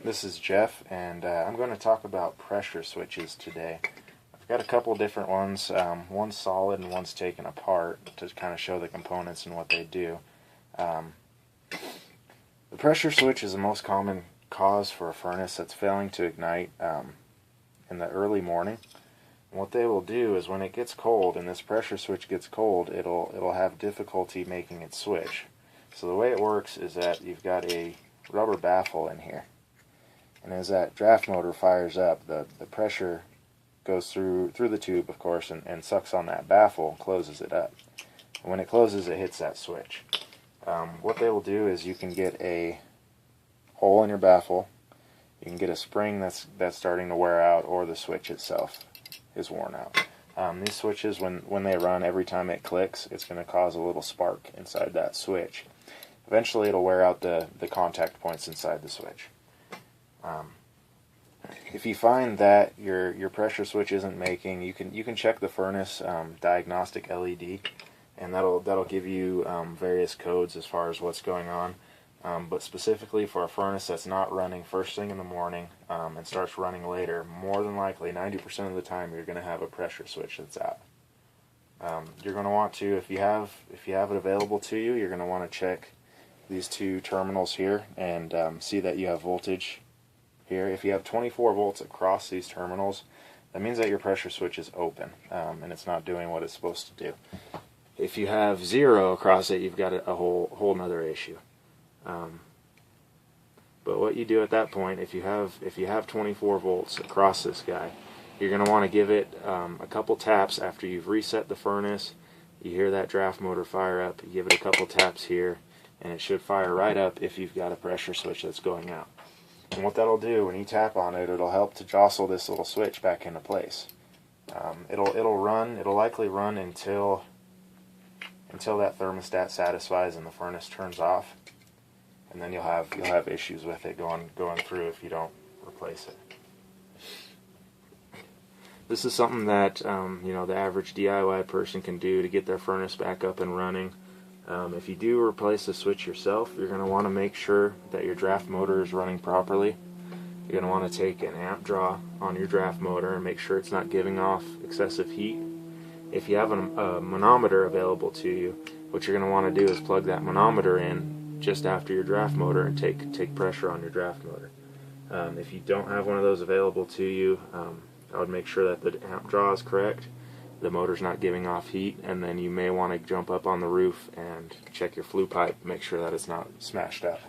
This is Jeff, and I'm going to talk about pressure switches today. I've got a couple different ones. One's solid and one's taken apart to kind of show the components and what they do. The pressure switch is the most common cause for a furnace that's failing to ignite in the early morning. And what they will do is when it gets cold and this pressure switch gets cold, it'll have difficulty making it switch. So the way it works is that you've got a rubber baffle in here. And as that draft motor fires up, the pressure goes through the tube, of course, and sucks on that baffle and closes it up. And when it closes, it hits that switch. What they will do is you can get a hole in your baffle, you can get a spring that's starting to wear out, or the switch itself is worn out. These switches, when they run, every time it clicks, it's going to cause a little spark inside that switch. Eventually, it'll wear out the contact points inside the switch. If you find that your pressure switch isn't making, you can check the furnace diagnostic LED, and that'll give you various codes as far as what's going on. But specifically for a furnace that's not running first thing in the morning and starts running later, more than likely 90% of the time you're going to have a pressure switch that's out. You're going to want to, if you have it available to you, you're going to want to check these two terminals here and see that you have voltage here. If you have 24 volts across these terminals, that means that your pressure switch is open and it's not doing what it's supposed to do. If you have 0 across it, you've got a whole nother issue. But what you do at that point, if you have 24 volts across this guy, you're going to want to give it a couple taps after you've reset the furnace. You hear that draft motor fire up, you give it a couple taps here, and it should fire right up if you've got a pressure switch that's going out. And what that'll do, when you tap on it, it'll help to jostle this little switch back into place. It'll likely run until that thermostat satisfies and the furnace turns off, and then you'll have issues with it going through if you don't replace it. This is something that the average DIY person can do to get their furnace back up and running. If you do replace the switch yourself, you're going to want to make sure that your draft motor is running properly. You're going to want to take an amp draw on your draft motor and make sure it's not giving off excessive heat. If you have a manometer available to you, what you're going to want to do is plug that manometer in just after your draft motor and take pressure on your draft motor. If you don't have one of those available to you, I would make sure that the amp draw is correct, the motor's not giving off heat, and then you may want to jump up on the roof and check your flue pipe, make sure that it's not smashed up.